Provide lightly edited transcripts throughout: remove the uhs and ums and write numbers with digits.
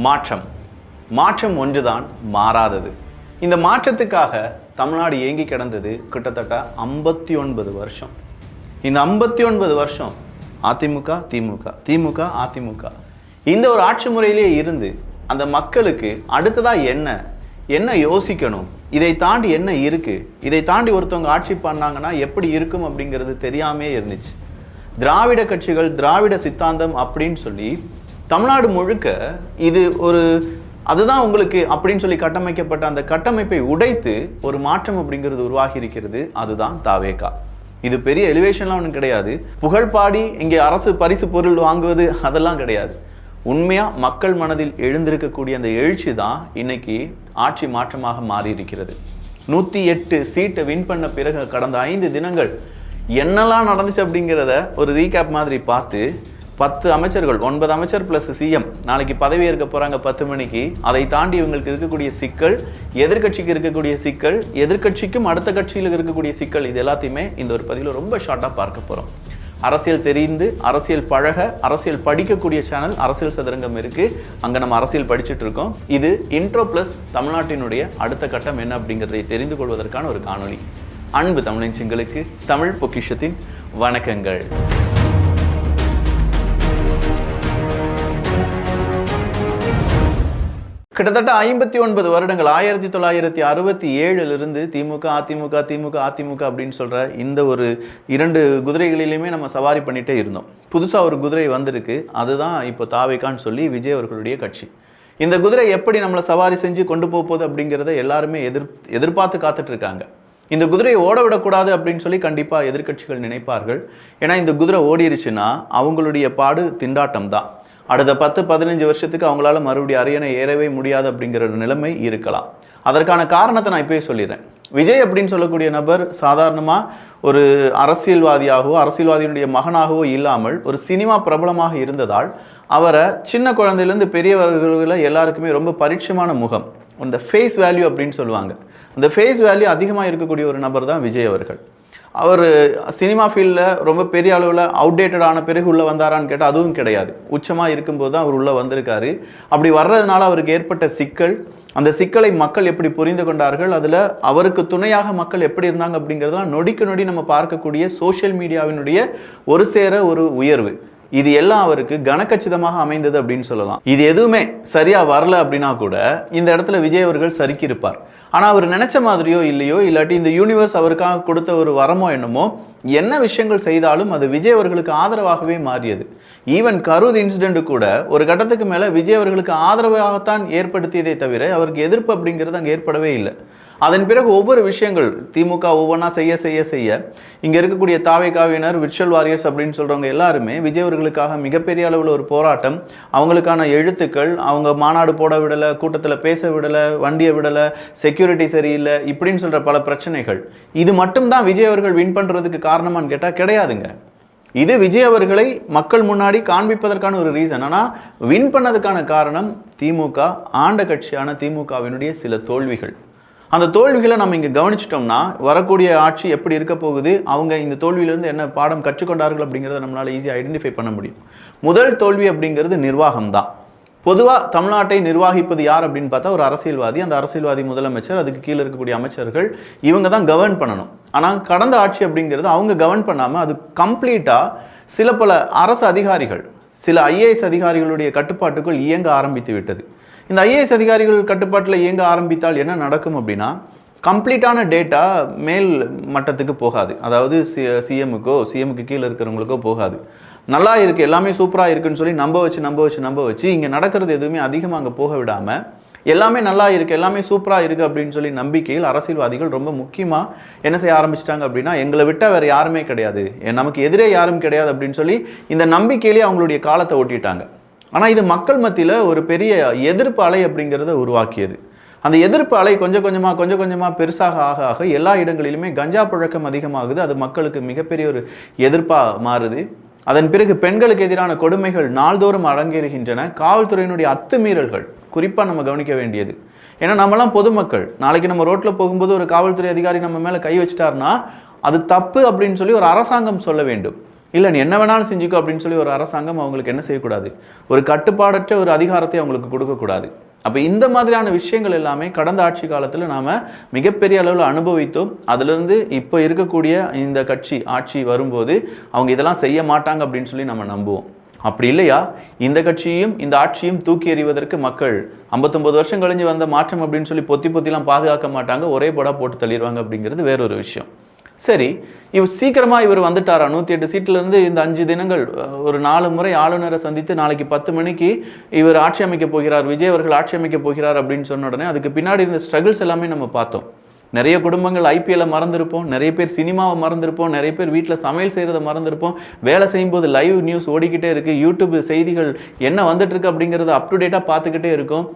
மாற்றம் மாற்றம் ஒன்றுதான் மாறாதது. இந்த மாற்றத்துக்காக தமிழ்நாடு ஏங்கி கிடந்தது கிட்டத்தட்ட 59 வருஷம். இந்த 59 வருஷம் அதிமுக திமுக திமுக அதிமுக இந்த ஒரு ஆட்சி முறையிலே இருந்து அந்த மக்களுக்கு அடுத்ததா என்ன யோசிக்கணும், இதை தாண்டி என்ன இருக்கு, இதை தாண்டி ஒருத்தவங்க ஆட்சி பண்ணாங்கன்னா எப்படி இருக்கும் அப்படிங்கிறது தெரியாமே இருந்துச்சு. திராவிட கட்சிகள் திராவிட சித்தாந்தம் அப்படின்னு சொல்லி தமிழ்நாடு முழுக்க இது ஒரு அதுதான் உங்களுக்கு அப்படின்னு சொல்லி கட்டமைக்கப்பட்ட அந்த கட்டமைப்பை உடைத்து ஒரு மாற்றம் அப்படிங்கிறது உருவாகி இருக்கிறது. அதுதான் தாவேகா. இது பெரிய எலிவேஷன்லாம் ஒன்றும் கிடையாது. புகழ் பாடி இங்கே அரசு பரிசு பொருள் வாங்குவது அதெல்லாம் கிடையாது. உண்மையாக மக்கள் மனதில் எழுந்திருக்கக்கூடிய அந்த எழுச்சி தான் இன்னைக்கு ஆட்சி மாற்றமாக மாறி இருக்கிறது. 108 சீட்டை வின் பண்ண பிறகு கடந்த 5 தினங்கள் என்னெல்லாம் நடந்துச்சு அப்படிங்கிறத ஒரு ரீகேப் மாதிரி பார்த்து 10 அமைச்சர்கள் 9 அமைச்சர் ப்ளஸ் சிஎம் நாளைக்கு பதவி ஏற்க போகிறாங்க 10 மணிக்கு. அதை தாண்டி இவங்களுக்கு இருக்கக்கூடிய சிக்கல், எதிர்கட்சிக்கு இருக்கக்கூடிய சிக்கல், எதிர்கட்சிக்கும் அடுத்த கட்சியில் இருக்கக்கூடிய சிக்கல், இது எல்லாத்தையுமே இந்த ஒரு பதிவில் ரொம்ப ஷார்ட்டாக பார்க்க போகிறோம். அரசியல் தெரிந்து அரசியல் பழக அரசியல் படிக்கக்கூடிய சேனல் அரசியல் சதுரங்கம் இருக்குது. அங்கே நம்ம அரசியல் படிச்சுட்டு இருக்கோம். இது இன்ட்ரோ ப்ளஸ் தமிழ்நாட்டினுடைய அடுத்த கட்டம் என்ன அப்படிங்கிறதை தெரிந்து கொள்வதற்கான ஒரு காணொலி. அன்பு தமிழஞ்சிங்களுக்கு தமிழ் பொக்கிஷத்தின் வணக்கங்கள். கிட்டத்தட்ட 59 வருடங்கள் 1967 திமுக அதிமுக திமுக அதிமுக அப்படின்னு சொல்கிற இந்த ஒரு 2 குதிரைகளிலுமே நம்ம சவாரி பண்ணிகிட்டே இருந்தோம். புதுசாக ஒரு குதிரை வந்திருக்கு, அதுதான் இப்போ தாவேகான்னு சொல்லி விஜய் அவர்களுடைய கட்சி. இந்த குதிரை எப்படி நம்மளை சவாரி செஞ்சு கொண்டு போகுது அப்படிங்கிறத எல்லாருமே எதிர்பார்த்து காத்துட்ருக்காங்க. இந்த குதிரையை ஓட விடக்கூடாது அப்படின்னு சொல்லி கண்டிப்பாக எதிர்கட்சிகள் நினைப்பார்கள். ஏன்னா இந்த குதிரை ஓடிருச்சுன்னா அவங்களுடைய பாடு திண்டாட்டம் தான். அடுத்த 10-15 வருஷத்துக்கு அவங்களால மறுபடியும் அரியணை ஏறவே முடியாது அப்படிங்கிற ஒரு நிலைமை இருக்கலாம். அதற்கான காரணத்தை நான் இப்போயே சொல்லிடுறேன். விஜய் அப்படின்னு சொல்லக்கூடிய நபர் சாதாரணமாக ஒரு அரசியல்வாதியாகவோ அரசியல்வாதியினுடைய மகனாகவோ இல்லாமல் ஒரு சினிமா பிரபலமாக இருந்ததால் அவரை சின்ன குழந்தையிலேருந்து பெரியவர்களில் எல்லாருக்குமே ரொம்ப பரிட்சயமான முகம், அந்த ஃபேஸ் வேல்யூ அப்படின்னு சொல்லுவாங்க. அந்த ஃபேஸ் வேல்யூ அதிகமாக இருக்கக்கூடிய ஒரு நபர் தான் விஜய் அவர்கள். அவர் சினிமா ஃபீல்டில் ரொம்ப பெரிய அளவில் அவுடேட்டடான பிறகு உள்ளே வந்தாரான்னு கேட்டால் அதுவும் கிடையாது. உச்சமாக இருக்கும்போது தான் அவர் உள்ளே வந்திருக்காரு. அப்படி வர்றதுனால அவருக்கு ஏற்பட்ட சிக்கல், அந்த சிக்கலை மக்கள் எப்படி புரிந்து கொண்டார்கள், அதில் அவருக்கு துணையாக மக்கள் எப்படி இருந்தாங்க அப்படிங்கிறதெல்லாம் நொடிக்கு நொடி நம்ம பார்க்கக்கூடிய சோஷியல் மீடியாவினுடைய ஒரு சேர ஒரு உயர்வு, இது எல்லாம் அவருக்கு கனக்கச்சிதமாக அமைந்தது அப்படின்னு சொல்லலாம். இது எதுவுமே சரியாக வரல அப்படின்னா கூட இந்த இடத்துல விஜய் அவர்கள் சறுக்கியிருப்பார். ஆனால் அவர் நினச்ச மாதிரியோ இல்லையோ, இல்லாட்டி இந்த யூனிவர்ஸ் அவருக்காக கொடுத்த ஒரு வரமோ என்னமோ, என்ன விஷயங்கள் செய்தாலும் அது விஜய் அவர்களுக்கு ஆதரவாகவே மாறியது. ஈவன் கரூர் இன்சிடென்ட் கூட ஒரு கட்டத்துக்கு மேலே விஜய் அவர்களுக்கு ஆதரவாகத்தான் ஏற்படுத்தியதை தவிர அவருக்கு எதிர்ப்பு அப்படிங்கிறது அங்கே ஏற்படவே இல்லை. அதன் பிறகு ஒவ்வொரு விஷயங்கள் திமுக ஒவ்வொன்றா செய்ய செய்ய செய்ய இங்கே இருக்கக்கூடிய தாவேகாவினர் விர்ச்சுவல் வாரியர்ஸ் அப்படின்னு சொல்கிறவங்க எல்லாருமே விஜய் அவர்களுக்காக மிகப்பெரிய அளவில் ஒரு போராட்டம், அவங்களுக்கான எழுத்துக்கள், அவங்க மாநாடு போட விடலை, கூட்டத்தில் பேச விடலை, வண்டியை விடலை, செக்யூரிட்டி சரியில்லை, இப்படின்னு சொல்கிற பல பிரச்சனைகள். இது மட்டும்தான் விஜய் அவர்கள் வின் பண்ணுறதுக்கு காரணமான்னு கேட்டால் கிடையாதுங்க. இது விஜய் அவர்களை மக்கள் முன்னாடி காண்பிப்பதற்கான ஒரு ரீசன். ஆனால் வின் பண்ணதுக்கான காரணம் திமுக ஆண்ட கட்சியான திமுகவினுடைய சில தோல்விகள். அந்த தோல்விகளை நம்ம இங்கே கவனிச்சிட்டோம்னா வரக்கூடிய ஆட்சி எப்படி இருக்க போகுது, அவங்க இந்த தோல்வியிலேருந்து என்ன பாடம் கற்றுக்கொண்டார்கள் அப்படிங்கிறத நம்மளால் ஈஸியாக ஐடென்டிஃபை பண்ண முடியும். முதல் தோல்வி அப்படிங்கிறது நிர்வாகம் தான். பொதுவாக தமிழ்நாட்டை நிர்வாகிப்பது யார் அப்படின்னு பார்த்தா ஒரு அரசியல்வாதி, அந்த அரசியல்வாதி முதலமைச்சர், அதுக்கு கீழே இருக்கக்கூடிய அமைச்சர்கள், இவங்க தான் கவர்ன் பண்ணணும். ஆனால் கடந்த ஆட்சி அப்படிங்கிறது அவங்க கவர்ன் பண்ணாமல் அது கம்ப்ளீட்டாக சில பல அரசு அதிகாரிகள், சில ஐஏஎஸ் அதிகாரிகளுடைய கட்டுப்பாட்டுக்குள் இயங்க ஆரம்பித்து விட்டது. இந்த ஐஏஎஸ் அதிகாரிகள் கட்டுப்பாட்டில் இயங்க ஆரம்பித்தால் என்ன நடக்கும் அப்படின்னா, கம்ப்ளீட்டான டேட்டா மேல் மட்டத்துக்கு போகாது. அதாவது சிஎம்முக்கு கீழே இருக்கிறவங்களுக்கோ போகாது. நல்லா இருக்குது, எல்லாமே சூப்பராக இருக்குன்னு சொல்லி நம்ப வச்சு இங்கே நடக்கிறது எதுவுமே அதிகமாக அங்கே போக விடாமல் எல்லாமே நல்லா இருக்குது, எல்லாமே சூப்பராக இருக்குது அப்படின்னு சொல்லி நம்பிக்கையில் அரசியல்வாதிகள் ரொம்ப முக்கியமாக என்ன செய்ய ஆரம்பிச்சிட்டாங்க அப்படின்னா, எங்களை விட்டால் வேறு யாருமே கிடையாது, நமக்கு எதிரே யாரும் கிடையாது அப்படின்னு சொல்லி இந்த நம்பிக்கையிலேயே அவங்களுடைய காலத்தை ஓட்டிட்டாங்க. ஆனால் இது மக்கள் மத்தியில் ஒரு பெரிய எதிர்ப்பு அலை அப்படிங்கிறத உருவாக்கியது. அந்த எதிர்ப்பு அலை கொஞ்சம் கொஞ்சமாக பெருசாக ஆக ஆக எல்லா இடங்களிலுமே கஞ்சா புழக்கம் அதிகமாகுது. அது மக்களுக்கு மிகப்பெரிய ஒரு எதிர்ப்பாக மாறுது. அதன் பிறகு பெண்களுக்கு எதிரான கொடுமைகள் நாள்தோறும் அரங்கேறுகின்றன. காவல்துறையினுடைய அத்துமீறல்கள் குறிப்பாக நம்ம கவனிக்க வேண்டியது. ஏன்னா நம்மலாம் பொதுமக்கள், நாளைக்கு நம்ம ரோட்டில் போகும்போது ஒரு காவல்துறை அதிகாரி நம்ம மேலே கை வச்சிட்டாருன்னா அது தப்பு அப்படின்னு சொல்லி ஒரு அரசாங்கம் சொல்ல வேண்டும். இல்லை நீ என்ன வேணாலும் செஞ்சுக்கோ அப்படின்னு சொல்லி ஒரு அரசாங்கம் அவங்களுக்கு என்ன செய்யக்கூடாது, ஒரு கட்டுப்பாடற்ற ஒரு அதிகாரத்தை அவங்களுக்கு கொடுக்கக்கூடாது. அப்போ இந்த மாதிரியான விஷயங்கள் எல்லாமே கடந்த ஆட்சி காலத்தில் நாம் மிகப்பெரிய அளவில் அனுபவித்தோம். அதிலிருந்து இப்போ இருக்கக்கூடிய இந்த கட்சி ஆட்சி வரும்போது அவங்க இதெல்லாம் செய்ய மாட்டாங்க அப்படின்னு சொல்லி நம்ம நம்புவோம். அப்படி இல்லையா, இந்த கட்சியையும் இந்த ஆட்சியும் தூக்கி எறிவதற்கு மக்கள் 59 வருஷம் கழிஞ்சு வந்த மாற்றம் அப்படின்னு சொல்லி பொத்திலாம் பாதுகாக்க மாட்டாங்க, ஒரே போடா போட்டு தள்ளிடுவாங்க அப்படிங்கிறது வேறொரு விஷயம். சரி, சீக்கிரமாக இவர் வந்துட்டாரா 108 சீட்டிலிருந்து இந்த 5 தினங்கள் ஒரு 4 முறை ஆளுநரை சந்தித்து நாளைக்கு 10 மணிக்கு இவர் ஆட்சி அமைக்க போகிறார், விஜய் அவர்கள் ஆட்சி அமைக்க போகிறார் அப்படின்னு சொன்ன உடனே அதுக்கு பின்னாடி இருந்த ஸ்ட்ரகிள்ஸ் எல்லாமே நம்ம பார்த்தோம். நிறைய குடும்பங்கள் ஐபிஎல்லை மறந்துருப்போம், நிறைய பேர் சினிமாவை மறந்துருப்போம், நிறைய பேர் வீட்டில் சமையல் செய்கிறத மறந்துருப்போம். வேலை செய்யும்போது லைவ் நியூஸ் ஓடிக்கிட்டே இருக்குது, யூடியூப் செய்திகள் என்ன வந்துட்டுருக்கு அப்படிங்கிறத அப் டு டேட்டாக பார்த்துக்கிட்டே இருக்கும்.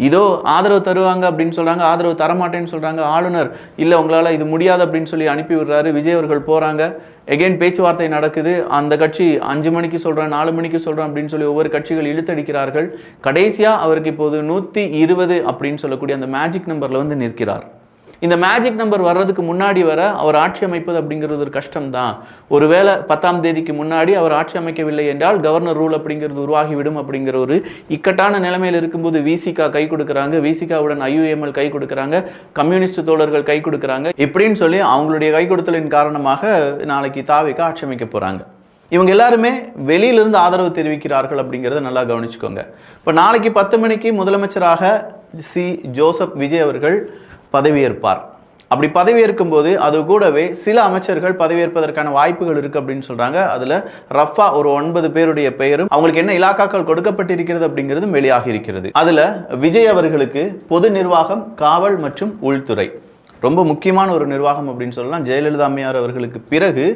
இதோ ஆதரவு தருவாங்க அப்படின்னு சொல்கிறாங்க, ஆதரவு தரமாட்டேன்னு சொல்கிறாங்க. ஆளுநர் இல்லை உங்களால் இது முடியாது அப்படின்னு சொல்லி அனுப்பி விடுறாரு. விஜய் அவர்கள் போகிறாங்க, எகெயின் பேச்சுவார்த்தை நடக்குது. அந்த கட்சி 5 மணிக்கு சொல்கிறேன், 4 மணிக்கு சொல்கிறேன் அப்படின்னு சொல்லி ஒவ்வொரு கட்சிகள் இழுத்தடிக்கிறார்கள். கடைசியாக அவருக்கு இப்போது 120 அப்படின்னு சொல்லக்கூடிய அந்த மேஜிக் நம்பரில் வந்து நிற்கிறார். இந்த மேஜிக் நம்பர் வர்றதுக்கு முன்னாடி வர அவர் ஆட்சி அமைப்பது அப்படிங்கிறது ஒரு கஷ்டம்தான். ஒருவேளை 10ஆம் தேதிக்கு முன்னாடி அவர் ஆட்சி அமைக்கவில்லை என்றால் கவர்னர் ரூல் அப்படிங்கிறது உருவாகிவிடும் அப்படிங்கிற ஒரு இக்கட்டான நிலைமையில் இருக்கும்போது விசிகா கை கொடுக்குறாங்க, விசிகாவுடன் IUML கை கொடுக்குறாங்க, கம்யூனிஸ்ட் தோழர்கள் கை கொடுக்குறாங்க. இப்படின்னு சொல்லி அவங்களுடைய கை கொடுத்தலின் காரணமாக நாளைக்கு தாவேகா ஆட்சி அமைக்க போகிறாங்க. இவங்க எல்லாருமே வெளியிலிருந்து ஆதரவு தெரிவிக்கிறார்கள் அப்படிங்கிறத நல்லா கவனிச்சுக்கோங்க. இப்போ நாளைக்கு 10 மணிக்கு முதலமைச்சராக ஜோசப் விஜய் அவர்கள் பதவியேற்பார். அப்படி பதவியேற்கும் போது அது கூடவே சில அமைச்சர்கள் பதவியேற்பதற்கான வாய்ப்புகள் இருக்குது அப்படின்னு சொல்கிறாங்க. அதில் ரஃபா ஒரு 9 பேருடைய பெயரும் அவங்களுக்கு என்ன இலாக்காக்கள் கொடுக்கப்பட்டிருக்கிறது அப்படிங்கிறதும் வெளியாகி இருக்கிறது. அதில் விஜய் அவர்களுக்கு பொது நிர்வாகம், காவல் மற்றும் உள்துறை ரொம்ப முக்கியமான ஒரு நிர்வாகம் அப்படின்னு சொல்லலாம். ஜெயலலிதா அம்மையார் அவர்களுக்கு பிறகு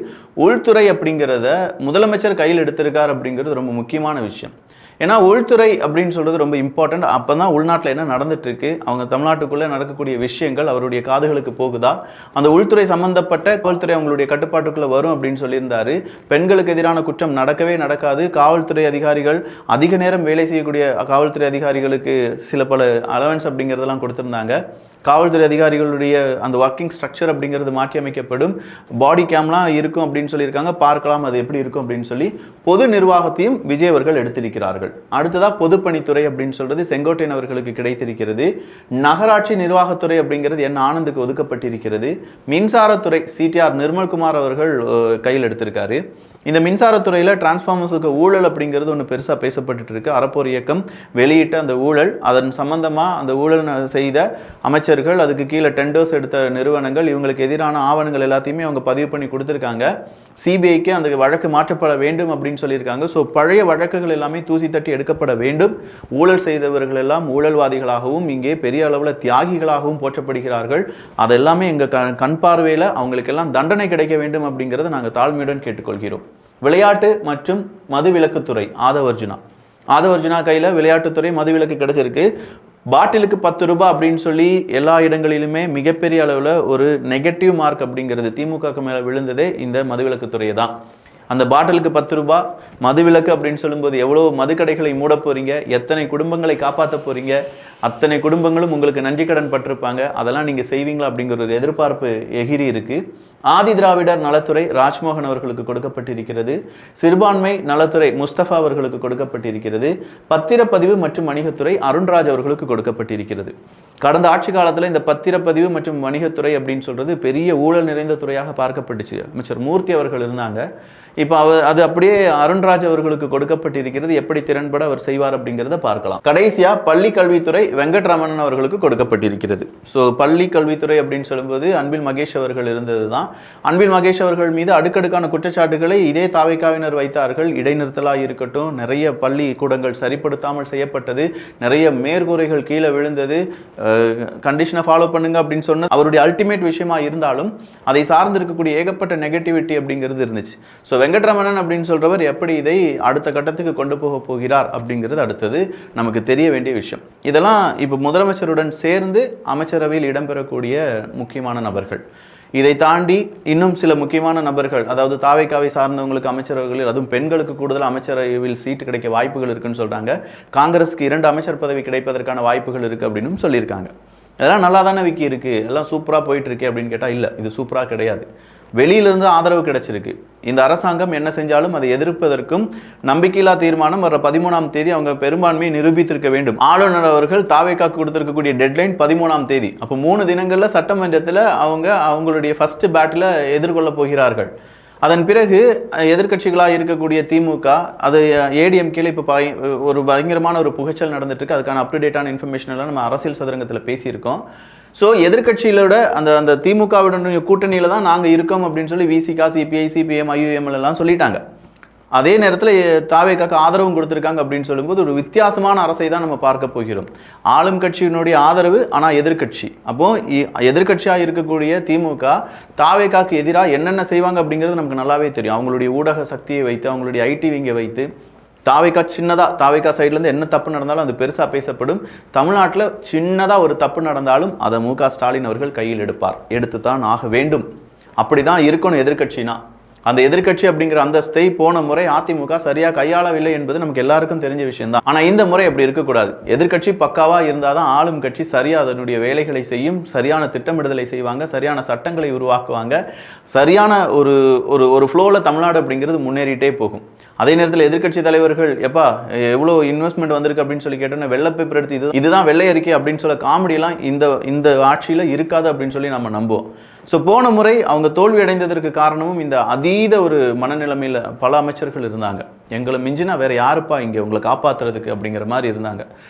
உள்துறை அப்படிங்கிறத முதலமைச்சர் கையில் எடுத்திருக்கார் அப்படிங்கிறது ரொம்ப முக்கியமான விஷயம். ஏன்னா உள்துறை அப்படின்னு சொல்கிறது ரொம்ப இம்பார்ட்டன்ட். அப்போ தான் உள்நாட்டில் என்ன நடந்துட்டுருக்கு, அவங்க தமிழ்நாட்டுக்குள்ளே நடக்கக்கூடிய விஷயங்கள் அவருடைய காதுகளுக்கு போகுதா, அந்த உள்துறை சம்மந்தப்பட்ட காவல்துறை அவங்களுடைய கட்டுப்பாட்டுக்குள்ளே வரும் அப்படின்னு சொல்லியிருந்தார். பெண்களுக்கு எதிரான குற்றம் நடக்கவே நடக்காது. காவல்துறை அதிகாரிகள் அதிக நேரம் வேலை செய்யக்கூடிய காவல்துறை அதிகாரிகளுக்கு சில பல அலவன்ஸ் அப்படிங்கிறதெல்லாம் கொடுத்துருந்தாங்க. காவல்துறை அதிகாரிகளுடைய அந்த ஒர்க்கிங் ஸ்ட்ரக்சர் அப்படிங்கிறது மாற்றி அமைக்கப்படும், பாடி கேம்லாம் இருக்கும் அப்படின்னு சொல்லியிருக்காங்க. பார்க்கலாம் அது எப்படி இருக்கும் அப்படின்னு சொல்லி பொது நிர்வாகத்தையும் விஜய் அவர்கள் எடுத்திருக்கிறார்கள். அடுத்ததாக பொதுப்பணித்துறை அப்படின்னு சொல்கிறது செங்கோட்டையன் அவர்களுக்கு கிடைத்திருக்கிறது. நகராட்சி நிர்வாகத்துறை அப்படிங்கிறது என் ஆனந்துக்கு ஒதுக்கப்பட்டிருக்கிறது. மின்சாரத்துறை CTR நிர்மல்குமார் அவர்கள் கையில் எடுத்திருக்காரு. இந்த மின்சாரத்துறையில் டிரான்ஸ்ஃபார்மர்ஸுக்கு ஊழல் அப்படிங்கிறது ஒன்று பெருசாக பேசப்பட்டு இருக்கு. அறப்போர் இயக்கம் வெளியிட்ட அந்த ஊழல், அதன் சம்பந்தமாக அந்த ஊழல் செய்த அமைச்சர்கள், அதுக்கு கீழே டெண்டர்ஸ் எடுத்த நிறுவனங்கள், இவங்களுக்கு எதிரான ஆவணங்கள் எல்லாத்தையுமே அவங்க பதிவு பண்ணி கொடுத்துருக்காங்க. CBIக்கு அந்த வழக்கு மாற்றப்பட வேண்டும் அப்படின்னு சொல்லியிருக்காங்க. ஸோ பழைய வழக்குகள் எல்லாமே தூசி தட்டி எடுக்கப்பட வேண்டும். ஊழல் செய்தவர்கள் எல்லாம் ஊழல்வாதிகளாகவும் இங்கே பெரிய அளவில் தியாகிகளாகவும் போற்றப்படுகிறார்கள். அதெல்லாமே எங்கள் கண் பார்வையில் அவங்களுக்கெல்லாம் தண்டனை கிடைக்க வேண்டும் அப்படிங்கிறத நாங்கள் தாழ்மையுடன் கேட்டுக்கொள்கிறோம். விளையாட்டு மற்றும் மதுவிலக்குத்துறை ஆதவர்ஜுனா கையில் விளையாட்டுத்துறை மதுவிலக்கு கிடைச்சிருக்கு. பாட்டிலுக்கு 10 ரூபாய் அப்படின்னு சொல்லி எல்லா இடங்களிலுமே மிகப்பெரிய அளவில் ஒரு நெகட்டிவ் மார்க் அப்படிங்கிறது திமுகவுக்கு மேலே விழுந்ததே இந்த மதுவிலக்குத்துறையை தான். அந்த பாட்டிலுக்கு 10 ரூபாய் மதுவிலக்கு அப்படின்னு சொல்லும்போது எவ்வளோ மதுக்கடைகளை மூட போகிறீங்க, எத்தனை குடும்பங்களை காப்பாற்ற போகிறீங்க, அத்தனை குடும்பங்களும் உங்களுக்கு நன்றி கடன் பட்டிருப்பாங்க. அதெல்லாம் நீங்கள் செய்வீங்களா அப்படிங்கிற ஒரு எதிர்பார்ப்பு எகிரி இருக்குது. ஆதி திராவிடர் நலத்துறை ராஜ்மோகன் அவர்களுக்கு கொடுக்கப்பட்டிருக்கிறது. சிறுபான்மை நலத்துறை முஸ்தபா அவர்களுக்கு கொடுக்கப்பட்டிருக்கிறது. பத்திரப்பதிவு மற்றும் வணிகத்துறை அருண்ராஜ் அவர்களுக்கு கொடுக்கப்பட்டிருக்கிறது. கடந்த ஆட்சி காலத்தில் இந்த பத்திரப்பதிவு மற்றும் வணிகத்துறை அப்படின்னு சொல்கிறது பெரிய ஊழல் நிறைந்த துறையாக பார்க்கப்பட்டுச்சு. அமைச்சர் மூர்த்தி அவர்கள் இருந்தாங்க. இப்போ அது அப்படியே அருண்ராஜ் அவர்களுக்கு கொடுக்கப்பட்டிருக்கிறது. எப்படி திறன்பட அவர் செய்வார் அப்படிங்கிறத பார்க்கலாம். கடைசியாக பள்ளி கல்வித்துறை வெங்கட்ராமன் அவர்களுக்கு கொடுக்கப்பட்டிருக்கிறது. ஸோ பள்ளி கல்வித்துறை அப்படின்னு சொல்லும்போது அன்பில் மகேஷ் அவர்கள் இருந்தது தான். அன்பில் மகேஷ் அவர்கள் மீது அடுக்கடுக்கான குற்றச்சாட்டுகளை இதே தாவேகாவினர் வைத்தார்கள். இடைநிறுத்தலாக இருக்கட்டும், நிறைய பள்ளி கூடங்கள் சரிப்படுத்தாமல் செய்யப்பட்டது, நிறைய மேற்கூரைகள் கீழே விழுந்தது, கண்டிஷனை ஃபாலோ பண்ணுங்க அப்படின்னு சொன்ன அவருடைய அல்டிமேட் விஷயமா இருந்தாலும் அதை சார்ந்திருக்கக்கூடிய ஏகப்பட்ட நெகட்டிவிட்டி அப்படிங்கிறது இருந்துச்சு. ஸோ வெங்கட்ரமணன் அப்படின்னு சொல்றவர் எப்படி இதை அடுத்த கட்டத்துக்கு கொண்டு போக போகிறார் அப்படிங்கிறது அடுத்தது நமக்கு தெரிய வேண்டிய விஷயம். இதெல்லாம் இப்போ முதலமைச்சருடன் சேர்ந்து அமைச்சரவையில் இடம்பெறக்கூடிய முக்கியமான நபர்கள். இதை தாண்டி இன்னும் சில முக்கியமான நபர்கள், அதாவது தாவேகாவை சார்ந்தவங்களுக்கு அமைச்சரவைகளில், அதுவும் பெண்களுக்கு கூடுதல் அமைச்சரவையில் சீட்டு கிடைக்க வாய்ப்புகள் இருக்குன்னு சொல்கிறாங்க. காங்கிரஸுக்கு 2 அமைச்சர் பதவி கிடைப்பதற்கான வாய்ப்புகள் இருக்குது அப்படின்னு சொல்லியிருக்காங்க. அதெல்லாம் நல்லா தானே விக்கி இருக்குது, எல்லாம் சூப்பராக போயிட்டுருக்கு அப்படின்னு கேட்டால் இல்லை, இது சூப்பராக கிடையாது. வெளியிலிருந்து ஆதரவு கிடைச்சிருக்கு. இந்த அரசாங்கம் என்ன செஞ்சாலும் அதை எதிர்ப்பதற்கும் நம்பிக்கையில்லா தீர்மானம் வர 13ஆம் தேதி அவங்க பெரும்பான்மையை நிரூபித்திருக்க வேண்டும். ஆளுநர் அவர்கள் தாவேக்காக்கு கொடுத்திருக்கக்கூடிய டெட்லைன் 13ஆம் தேதி. அப்போ 3 தினங்களில் சட்டமன்றத்தில் அவங்களுடைய ஃபர்ஸ்ட் பேட்டில் எதிர்கொள்ள போகிறார்கள். அதன் பிறகு எதிர்க்கட்சிகளாக இருக்கக்கூடிய திமுக அது ஏடிஎம்கேல இப்போ ஒரு பயங்கரமான ஒரு புகைச்சல் நடந்துட்டு இருக்கு. அதுக்கான அப்டேட்டான இன்ஃபர்மேஷன் எல்லாம் நம்ம அரசியல் சதுரங்கத்தில் பேசியிருக்கோம். ஸோ எதிர்க்கட்சிகளோட அந்த திமுகவுடைய கூட்டணியில் தான் நாங்கள் இருக்கோம் அப்படின்னு சொல்லி விசிகா, சிபிஐ, சிபிஎம், ஐயுஎம்எல் எல்லாம் சொல்லிட்டாங்க. அதே நேரத்தில் தாவேக்காக்கு ஆதரவும் கொடுத்துருக்காங்க அப்படின்னு சொல்லும்போது ஒரு வித்தியாசமான அரசை தான் நம்ம பார்க்க போகிறோம். ஆளும் கட்சியினுடைய ஆதரவு, ஆனால் எதிர்க்கட்சி. அப்போது எதிர்க்கட்சியாக இருக்கக்கூடிய திமுக தாவேக்காக்கு எதிராக என்னென்ன செய்வாங்க அப்படிங்கிறது நமக்கு நல்லாவே தெரியும். அவங்களுடைய ஊடக சக்தியை வைத்து, அவங்களுடைய ஐடி விங்கை வைத்து, தாவேக்கா சைட்லேருந்து என்ன தப்பு நடந்தாலும் அது பெருசாக பேசப்படும். தமிழ்நாட்டில் சின்னதாக ஒரு தப்பு நடந்தாலும் அதை மு.க. ஸ்டாலின் அவர்கள் கையில் எடுத்து தான் ஆக வேண்டும். அப்படி தான் இருக்கணும் எதிர்க்கட்சினா. அந்த எதிர்க்கட்சி அப்படிங்கிற அந்தஸ்தை போன முறை அதிமுக சரியாக கையாளவில்லை என்பது நமக்கு எல்லாருக்கும் தெரிஞ்ச விஷயம் தான். ஆனால் இந்த முறை அப்படி இருக்கக்கூடாது. எதிர்க்கட்சி பக்காவாக இருந்தால் தான் ஆளும் கட்சி சரியாக அதனுடைய வேலைகளை செய்யும், சரியான திட்டமிடுதலை செய்வாங்க, சரியான சட்டங்களை உருவாக்குவாங்க, சரியான ஒரு ஃப்ளோவில் தமிழ்நாடு அப்படிங்கிறது முன்னேறிட்டே போகும். அதே நேரத்தில் எதிர்க்கட்சி தலைவர்கள் எப்பா எவ்வளோ இன்வெஸ்ட்மெண்ட் வந்திருக்கு அப்படின்னு சொல்லி கேட்டோன்னா வெள்ளை பேப்பர் எடுத்து இதுதான் வெள்ளை அறிக்கை அப்படின்னு சொல்ல காமெடியெல்லாம் இந்த ஆட்சியில் இருக்காது அப்படின்னு சொல்லி நம்ம நம்புவோம். ஸோ போன முறை அவங்க தோல்வி அடைந்ததற்கு காரணமும் இந்த அதீத ஒரு மனநிலைமையில் பல அமைச்சர்கள் இருந்தாங்க. எங்களை மிஞ்சினா வேற யாருப்பா இங்கே உங்களை காப்பாற்றுறதுக்கு அப்படிங்கிற மாதிரி இருந்தாங்க.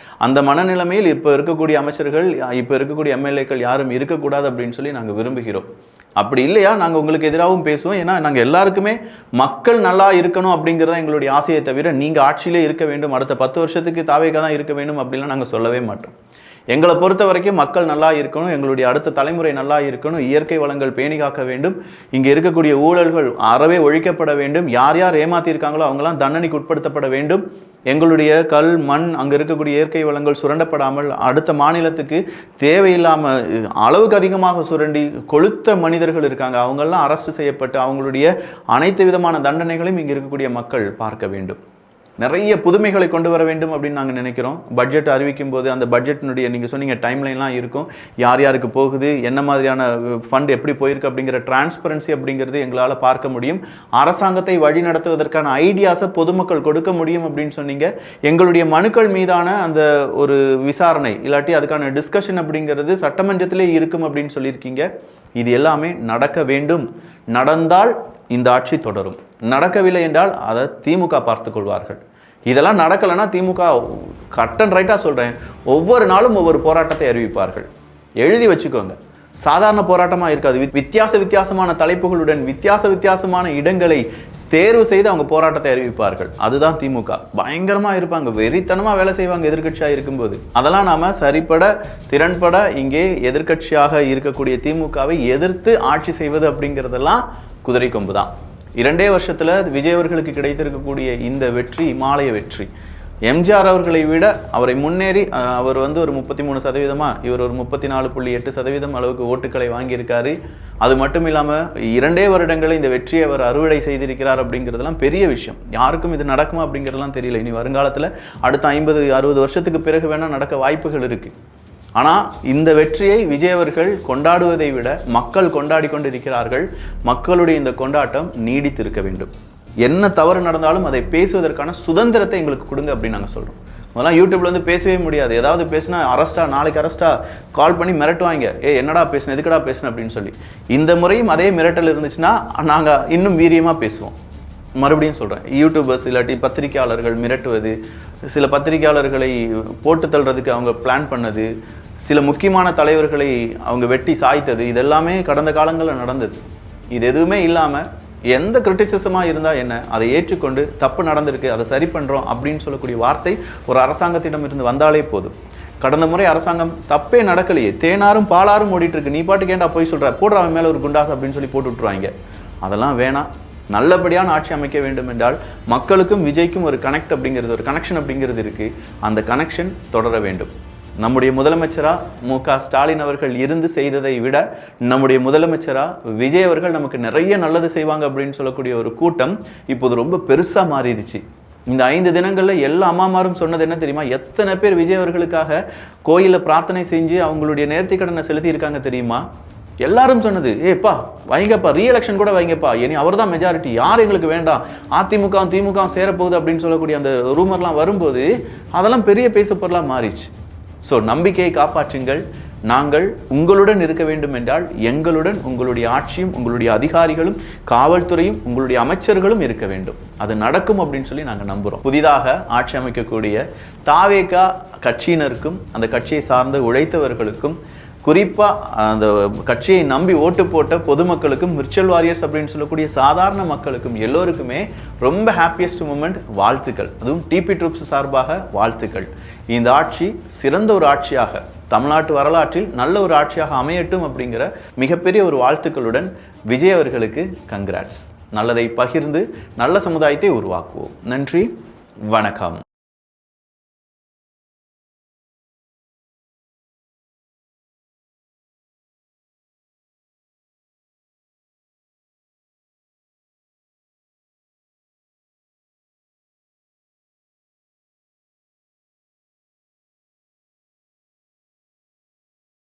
அந்த மனநிலைமையில் இப்போ இருக்கக்கூடிய அமைச்சர்கள், இப்போ இருக்கக்கூடிய எம்எல்ஏக்கள் யாரும் இருக்கக்கூடாது அப்படின்னு சொல்லி நாங்கள் விரும்புகிறோம். அப்படி இல்லையா நாங்கள் உங்களுக்கு எதிராகவும் பேசுவோம். ஏன்னா நாங்கள் எல்லாருக்குமே மக்கள் நல்லா இருக்கணும் அப்படிங்கிறத எங்களுடைய ஆசையை தவிர நீங்கள் ஆட்சியிலே இருக்க வேண்டும், அடுத்த 10 வருஷத்துக்கு தாவேக்கா தான் இருக்க வேண்டும் அப்படின்லாம் நாங்கள் சொல்லவே மாட்டோம். எங்களை பொறுத்த வரைக்கும் மக்கள் நல்லா இருக்கணும், எங்களுடைய அடுத்த தலைமுறை நல்லா இருக்கணும், இயற்கை வளங்கள் பேணி காக்க வேண்டும், இங்கே இருக்கக்கூடிய ஊழல்கள் அறவே ஒழிக்கப்பட வேண்டும், யார் யார் ஏமாத்திருக்காங்களோ அவங்களாம் தண்டனைக்கு உட்படுத்தப்பட வேண்டும், எங்களுடைய கல் மண் அங்கே இருக்கக்கூடிய இயற்கை வளங்கள் சுரண்டப்படாமல் அடுத்த மாநிலத்துக்கு தேவையில்லாமல் அளவுக்கு அதிகமாக சுரண்டி கொளுத்த மனிதர்கள் இருக்காங்க, அவங்கெல்லாம் அரெஸ்ட் செய்யப்பட்டு அவங்களுடைய அனைத்து விதமான தண்டனைகளையும் இங்கே இருக்கக்கூடிய மக்கள் பார்க்க வேண்டும். நிறைய புதுமைகளை கொண்டு வர வேண்டும் அப்படின்னு நாங்கள் நினைக்கிறோம். பட்ஜெட் அறிவிக்கும் போது அந்த பட்ஜெட்டினுடைய நீங்கள் சொன்னீங்க டைம்லைன்லாம் இருக்கும், யார் யாருக்கு போகுது, என்ன மாதிரியான ஃபண்ட் எப்படி போயிருக்கு அப்படிங்கிற டிரான்ஸ்பரன்சி அப்படிங்கிறது எங்களால் பார்க்க முடியும். அரசாங்கத்தை வழி நடத்துவதற்கான ஐடியாஸை பொதுமக்கள் கொடுக்க முடியும் அப்படின்னு சொன்னீங்க. எங்களுடைய மனுக்கள் மீதான அந்த ஒரு விசாரணை இல்லாட்டி அதுக்கான டிஸ்கஷன் அப்படிங்கிறது சட்டமன்றத்திலே இருக்கும் அப்படின்னு சொல்லியிருக்கீங்க. இது எல்லாமே நடக்க வேண்டும். நடந்தால் இந்த ஆட்சி தொடரும், நடக்கவில்லை என்றால் அதை திமுக பார்த்து கொள்வார்கள். இதெல்லாம் நடக்கலைன்னா திமுக கட் அண்ட் ரைட்டாக சொல்கிறேன், ஒவ்வொரு நாளும் ஒவ்வொரு போராட்டத்தை அறிவிப்பார்கள். எழுதி வச்சுக்கோங்க. சாதாரண போராட்டமாக இருக்காது. வித்தியாசமான தலைப்புகளுடன் வித்தியாசமான இடங்களை தேர்வு செய்து அவங்க போராட்டத்தை அறிவிப்பார்கள். அதுதான் திமுக. பயங்கரமாக இருப்பாங்க, வெறித்தனமாக வேலை செய்வாங்க எதிர்க்கட்சியாக இருக்கும்போது. அதெல்லாம் நாம் சரிப்பட திறன்பட இங்கே எதிர்க்கட்சியாக இருக்கக்கூடிய திமுகவை எதிர்த்து ஆட்சி செய்வது அப்படிங்கிறதெல்லாம் குதிரை கொம்பு தான். 2 வருஷத்தில் விஜய் அவர்களுக்கு கிடைத்திருக்கக்கூடிய இந்த வெற்றி இமாலய வெற்றி. எம்ஜிஆர் அவர்களை விட அவரை முன்னேறி அவர் ஒரு 33%, இவர் ஒரு 34.8% அளவுக்கு ஓட்டுக்களை வாங்கியிருக்காரு. அது மட்டும் இல்லாமல் 2 வருடங்களில் இந்த வெற்றியை அவர் அறுவடை செய்திருக்கிறார் அப்படிங்கிறதுலாம் பெரிய விஷயம். யாருக்கும் இது நடக்குமா அப்படிங்கிறதுலாம் தெரியல. இனி வருங்காலத்தில் அடுத்த 50-60 வருஷத்துக்கு பிறகு வேணால் நடக்க வாய்ப்புகள் இருக்குது. ஆனால் இந்த வெற்றியை விஜய் அவர்கள் கொண்டாடுவதை விட மக்கள் கொண்டாடி கொண்டு இருக்கிறார்கள். மக்களுடைய இந்த கொண்டாட்டம் நீடித்திருக்க வேண்டும். என்ன தவறு நடந்தாலும் அதை பேசுவதற்கான சுதந்திரத்தை எங்களுக்கு கொடுங்க அப்படின்னு நாங்கள் சொல்கிறோம். முதல்ல யூடியூப்ல பேசவே முடியாது. ஏதாவது பேசினா அரெஸ்டா, நாளைக்கு அரெஸ்டா, கால் பண்ணி மிரட்டுவாங்க, என்னடா பேசுன, எதுக்கடா பேசுன அப்படின்னு சொல்லி. இந்த முறையும் அதே மிரட்டல் இருந்துச்சுன்னா நாங்கள் இன்னும் வீரியமாக பேசுவோம். மறுபடியும் சொல்கிறேன், யூடியூபர்ஸ் இல்லாட்டி பத்திரிகையாளர்கள் மிரட்டுவது, சில பத்திரிகையாளர்களை போட்டு தள்ளுறதுக்கு அவங்க பிளான் பண்ணது, சில முக்கியமான தலைவர்களை அவங்க வெட்டி சாய்த்தது, இதெல்லாமே கடந்த காலங்களில் நடந்தது. இது எதுவுமே இல்லாமல் எந்த கிரிட்டிசிசமாக இருந்தால் என்ன, அதை ஏற்றுக்கொண்டு தப்பு நடந்திருக்கு, அதை சரி பண்ணுறோம் அப்படின்னு சொல்லக்கூடிய வார்த்தை ஒரு அரசாங்கத்திடம் இருந்து வந்தாலே போதும். கடந்த முறை அரசாங்கம் தப்பே நடக்கலையே, தேனாரும் பாலாரும் ஓடிட்டுருக்கு, நீ பாட்டுக்கு ஏன்டா போய் சொல்கிற, போடுற அவன் மேலே ஒரு குண்டாஸ் அப்படின்னு சொல்லி போட்டு விட்ருவாங்க. அதெல்லாம் வேணாம். நல்லபடியான ஆட்சி அமைக்க வேண்டும் என்றால் மக்களுக்கும் விஜய்க்கும் ஒரு கனெக்ஷன் அப்படிங்கிறது இருக்குது. அந்த கனெக்ஷன் தொடர வேண்டும். நம்முடைய முதலமைச்சராக மு.க. ஸ்டாலின் அவர்கள் இருந்து செய்ததை விட நம்முடைய முதலமைச்சராக விஜய் அவர்கள் நமக்கு நிறைய நல்லது செய்வாங்க அப்படின்னு சொல்லக்கூடிய ஒரு கூட்டம் இப்போது ரொம்ப பெருசாக மாறிடுச்சு. இந்த 5 தினங்களில் எல்லா அம்மாமாரும் சொன்னது என்ன தெரியுமா? எத்தனை பேர் விஜய் அவர்களுக்காக கோயிலில் பிரார்த்தனை செஞ்சு அவங்களுடைய நேர்த்திக்கடனை செலுத்தி இருக்காங்க தெரியுமா? எல்லாரும் சொன்னது ஏப்பா வைங்கப்பா, ரீஎலெக்ஷன் கூட வைங்கப்பா, இனி அவர் தான் மெஜாரிட்டி, யார் எங்களுக்கு வேண்டாம், அதிமுக திமுக சேரப்போகுது அப்படின்னு சொல்லக்கூடிய அந்த ரூமர்லாம் வரும்போது அதெல்லாம் பெரிய பேசப்பொருளாக மாறிச்சு. ஸோ நம்பிக்கையை காப்பாற்றுங்கள். நாங்கள் உங்களுடன் இருக்க வேண்டும் என்றால் எங்களுடன் உங்களுடைய ஆட்சியும் உங்களுடைய அதிகாரிகளும் காவல்துறையும் உங்களுடைய அமைச்சர்களும் இருக்க வேண்டும். அது நடக்கும் அப்படின்னு சொல்லி நாங்கள் நம்புகிறோம். புதிதாக ஆட்சி அமைக்கக்கூடிய தாவேகா கட்சியினருக்கும் அந்த கட்சியை சார்ந்து உழைத்தவர்களுக்கும் குறிப்பாக அந்த கட்சியை நம்பி ஓட்டு போட்ட பொதுமக்களுக்கும், விர்ச்சுவல் வாரியர்ஸ் அப்படின்னு சொல்லக்கூடிய சாதாரண மக்களுக்கும் எல்லோருக்குமே ரொம்ப ஹாப்பியஸ்ட் மூமெண்ட் வாழ்த்துக்கள். அதுவும் டிபி ட்ரூப்ஸ் சார்பாக வாழ்த்துக்கள். இந்த ஆட்சி சிறந்த ஒரு ஆட்சியாக தமிழ்நாட்டு வரலாற்றில் நல்ல ஒரு ஆட்சியாக அமையட்டும் அப்படிங்கிற மிகப்பெரிய ஒரு வாழ்த்துக்களுடன் விஜய் அவர்களுக்கு கங்க்ராட்ஸ். நல்லதை பகிர்ந்து நல்ல சமுதாயத்தை உருவாக்குவோம். நன்றி, வணக்கம்.